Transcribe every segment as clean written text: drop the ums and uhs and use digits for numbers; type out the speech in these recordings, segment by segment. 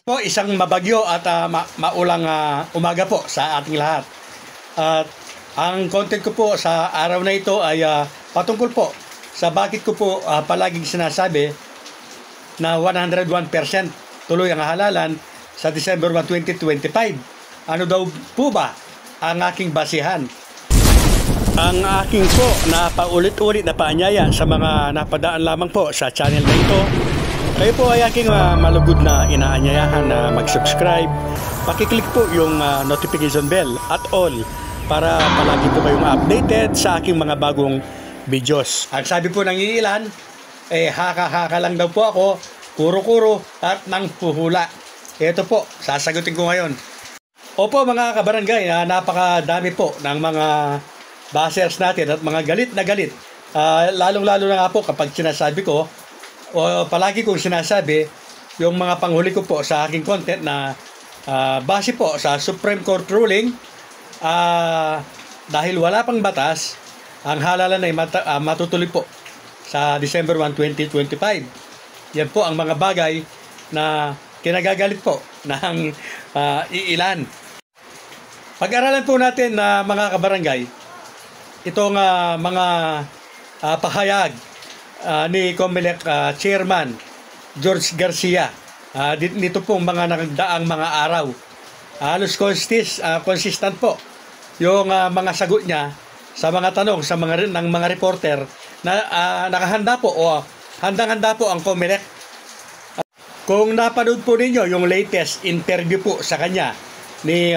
Po, isang mabagyo at maulang umaga po sa ating lahat. At ang content ko po sa araw na ito ay patungkol po sa bakit ko po palaging sinasabi na 101% tuloy ang halalan sa December 1, 2025. Ano daw po ba ang aking basihan? Ang aking po na paulit-ulit na paanyaya sa mga napadaan lamang po sa channel na ito, kayo po ay aking malugod na inaanyayahan na mag-subscribe. Pakiclick po yung notification bell at all para palagi po kayong updated sa aking mga bagong videos. Ang sabi po ng iilan, haka-haka lang daw po ako, kuro-kuro at nang puhula. Ito po, sasagutin ko ngayon. Opo mga kabarangay, napakadami po ng mga bashers natin at mga galit na galit. Lalong-lalo na nga po kapag sinasabi ko, o palagi kong sinasabi, yung mga panghuli ko po sa aking content na base po sa Supreme Court ruling, dahil wala pang batas, ang halalan ay matutuloy po sa December 1, 2025. Yan po ang mga bagay na kinagagalit po ng iilan. Pag-aralan po natin na mga kabarangay, itong mga pahayag ni COMELEC Chairman George Garcia nito pong mga nagdaang mga araw. Halos consistent po yung mga sagot niya sa mga tanong sa ng mga reporter na nakahanda po o handang-handa po ang COMELEC. Kung napanood po ninyo yung latest interview po sa kanya ni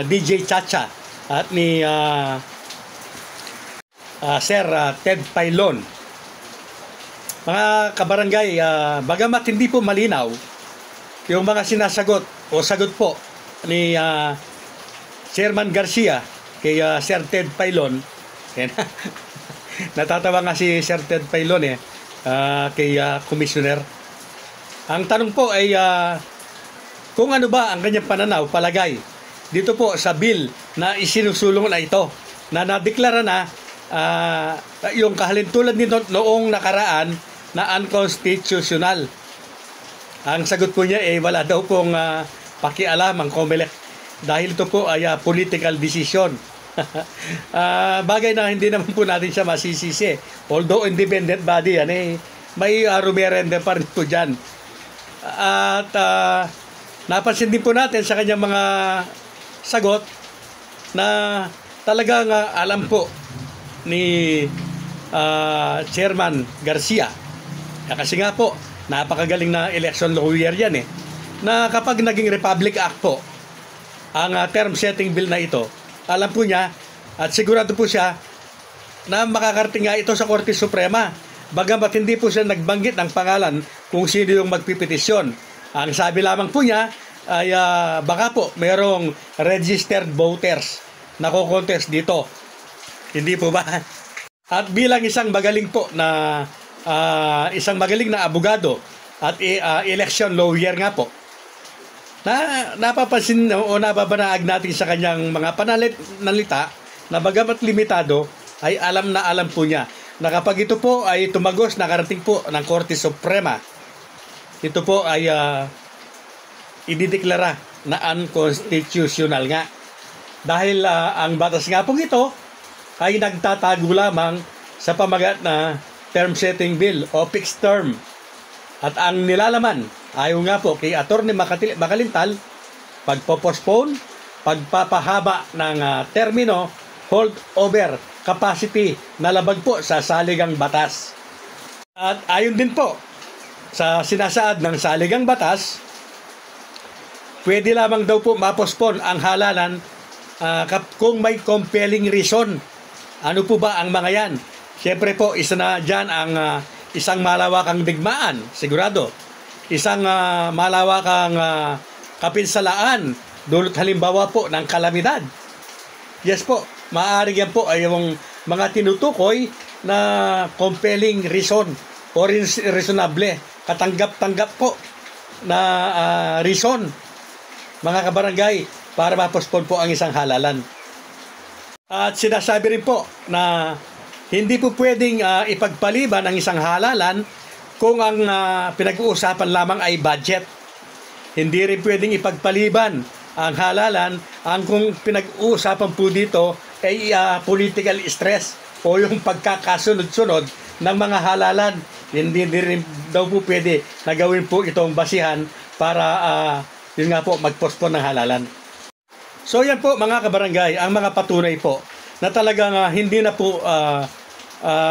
DJ Chacha at ni Sir Ted Pailon, mga kabarangay, bagamat hindi po malinaw yung mga sinasagot o sagot po ni Chairman Garcia kay Sir Ted Pailon. Natatawa nga si Sir Ted Pailon kay Commissioner. Ang tanong po ay kung ano ba ang kanyang pananaw, palagay dito po sa bill na isinusulong na ito na nadeklara na yung kahalintulad nito noong nakaraan na unconstitutional. Ang sagot po niya wala daw pong pakialam ang COMELEC dahil ito po ay political decision. Bagay na hindi naman po natin siya masisisi. Although independent body yan may rumerende pa rin po dyan. At napansin din po natin sa kanyang mga sagot na talagang alam po ni Chairman Garcia. Kasi nga po, napakagaling na election lawyer yan na kapag naging Republic Act po ang term setting bill na ito, alam po niya at sigurado po siya na makakarating nga ito sa Korte Suprema. Bagamat hindi po siya nagbanggit ng pangalan kung sino yung magpipetisyon. Ang sabi lamang po niya ay baka po mayroong registered voters na ko-contest dito. Hindi po ba? At bilang isang magaling po na isang magaling na abogado at election lawyer nga po, napapansin o nababanaag natin sa kanyang mga panalita na bagamat limitado ay alam na alam po niya na kapag ito po ay tumagos nakarating po ng Korte Suprema, ito po ay idideklara na unconstitutional nga dahil ang batas nga po ito ay nagtatago lamang sa pamagat na term setting bill o fixed term. At ang nilalaman, ayaw nga po kay Atty. Makalintal, pagpo-postpone, pagpapahaba ng termino, hold over capacity na labag po sa saligang batas. At ayon din po sa sinasaad ng saligang batas, pwede lamang daw po ma-postpone ang halalan kung may compelling reason. Ano po ba ang mga yan? Siyempre po, isa na dyan ang isang malawakang digmaan, sigurado. Isang malawakang kapinsalaan, dulot halimbawa po ng kalamidad. Yes po, maaari yan po ay yung mga tinutukoy na compelling reason o reasonable, katanggap-tanggap po na reason, mga kabarangay, para ma-postpone po ang isang halalan. At sinasabi rin po na hindi po pwedeng ipagpaliban ang isang halalan kung ang pinag-uusapan lamang ay budget. hindi rin pwedeng ipagpaliban ang halalan. Ang kung pinag-uusapan po dito ay political stress o yung pagkakasunod-sunod ng mga halalan. Hindi rin daw po pwede na gawin po itong basihan para yun nga po mag-postpone ng halalan. So yan po mga kabarangay, ang mga patunay po na talagang hindi na po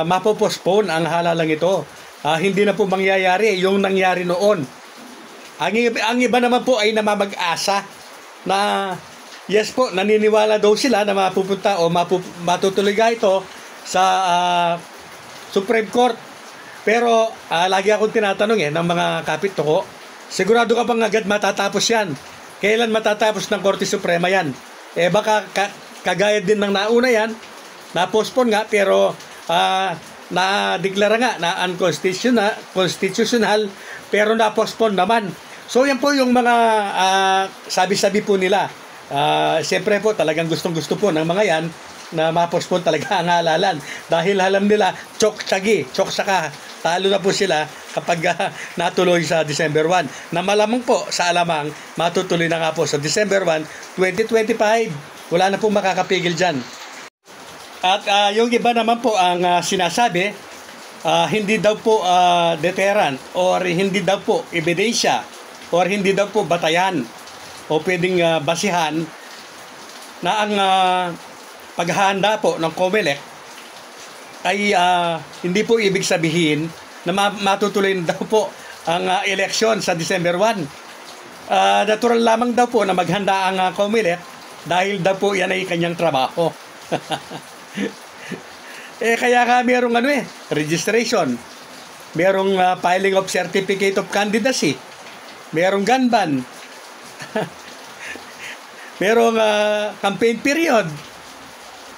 mapopospone ang halalang ito. Hindi na po mangyayari yung nangyari noon. Ang iba naman po ay namamag-asa na yes po, naniniwala daw sila na mapupunta o matutuloy ito sa Supreme Court. Pero lagi akong tinatanong ng mga kapito ko, sigurado ka bang agad matatapos yan? Kailan matatapos ng Korte Suprema yan? Baka kagaya din ng nauna yan, na-postpone nga pero na-deklara nga na unconstitutional pero na-postpone naman. So yan po yung mga sabi-sabi po nila. Siyempre po talagang gustong-gusto po ng mga yan na ma-postpone talaga ang halalan. Dahil alam nila, tsoksaka, talo na po sila kapag natuloy sa December 1. Na malamang po sa alamang, matutuloy na nga po sa December 1, 2025. Wala na po makakapigil dyan. At yung iba naman po ang sinasabi, hindi daw po deterrent or hindi daw po ebidensya or hindi daw po batayan o pwedeng basihan na ang paghahanda po ng COMELEC ay hindi po ibig sabihin na matutuloy daw po ang eleksyon sa December 1. Natural lamang daw po na maghanda ang COMELEC dahil daw po yan ay kanyang trabaho. Kaya nga merong registration, merong filing of certificate of candidacy, merong gun ban, merong campaign period,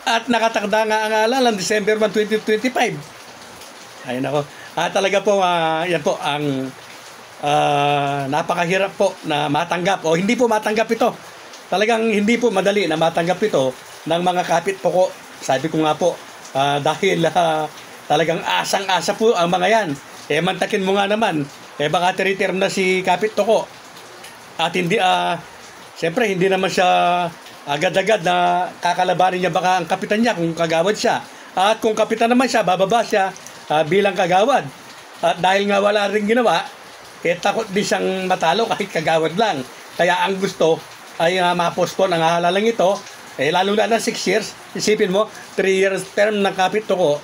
at nakatakda nga ang halalan December 1, 2025. Ayun ako. Talaga po, yan po ang napakahirap po na matanggap o hindi po matanggap ito. Talagang hindi po madali na matanggap ito ng mga kapit po ko. Sabi ko nga po, dahil talagang asang-asa po ang mga yan. Mantakin mo nga naman, baka term na si kapit ko. At hindi, siyempre hindi naman siya agad-agad na kakalabanin niya baka ang kapitan niya kung kagawad siya. At kung kapitan naman siya, bababa siya bilang kagawad. At dahil nga wala rin ginawa, takot din siyang matalo kahit kagawad lang. Kaya ang gusto ay ma-postpone ang halalang ito. Lalo na 6 years, isipin mo, 3 years term ng kapit ko.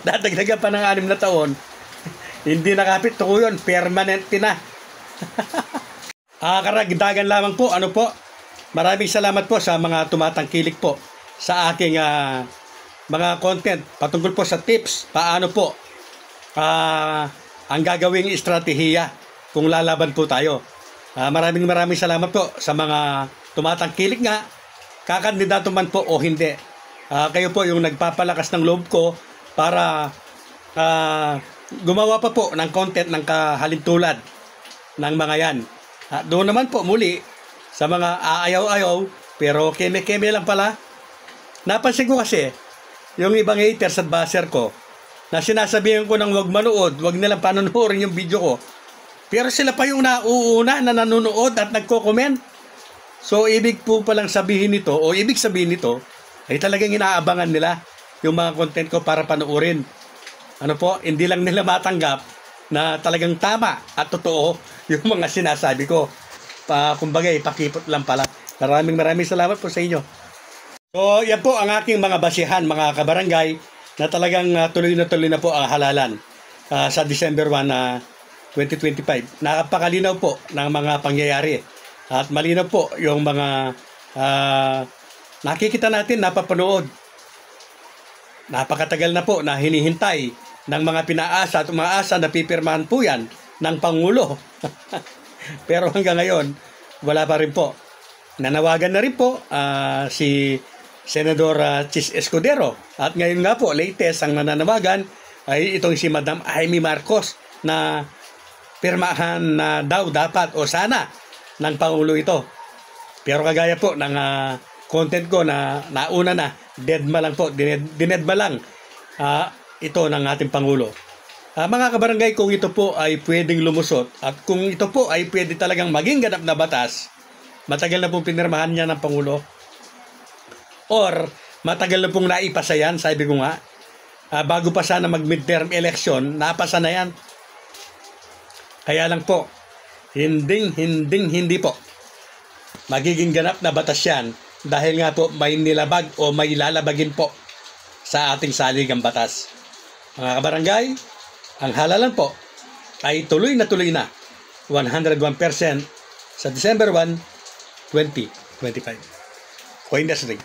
Dadagdagan pa ng 6 na taon. Hindi na kapit ko yun, permanent na. Karagdagan lamang po, maraming salamat po sa mga tumatangkilik po sa aking mga content patungkol po sa tips, paano po ang gagawing estratehiya kung lalaban po tayo. Maraming salamat po sa mga tumatangkilik nga, kakandidato man po o hindi. Kayo po yung nagpapalakas ng loob ko para gumawa pa po ng content ng kahalintulad ng mga yan. Doon naman po muli sa mga aayaw-ayaw pero keme-keme lang pala. Napansin ko kasi yung ibang haters at baser ko na sinasabihan ko ng wag manood, wag nilang panonoodin yung video ko. Pero sila pa yung nauuna na nanonood at nagko-comment. So, ibig po palang sabihin nito, o ibig sabihin nito, ay talagang inaabangan nila yung mga content ko para panoorin. Hindi lang nila matanggap na talagang tama at totoo yung mga sinasabi ko. Kumbaga, pakipot lang pala. Maraming salamat po sa inyo. So, yan po ang aking mga basihan, mga kabarangay, na talagang tuloy na po ang halalan sa December 1 2025. Nakapakalinaw po ng mga pangyayari. At malinaw po yung mga nakikita natin, napapanood. Napakatagal na po na hinihintay ng mga pinaasa at umaasa na pipirmahan po yan ng Pangulo. Pero hanggang ngayon, wala pa rin po. Nanawagan na rin po si Senador Chis Escudero. At ngayon nga po, latest ang nananawagan ay itong si Madam Amy Marcos na pirmahan na daw dapat o sana ng Pangulo ito. Pero kagaya po ng content ko na nauna na, dinedma lang ito ng ating Pangulo. Mga kabarangay, kung ito po ay pwedeng lumusot at kung ito po ay pwede talagang maging ganap na batas, matagal na pong pinirmahan niya ng Pangulo or matagal na pong naipasa yan, sabi ko nga, bago pa sana mag-midterm election, napasa na yan. Kaya lang po, hindi po magiging ganap na batas yan dahil nga po may nilabag o may lalabagin po sa ating saligang batas. Mga kabarangay, ang halalan po ay tuloy na 101% sa December 1, 2025. Coindesk Ring.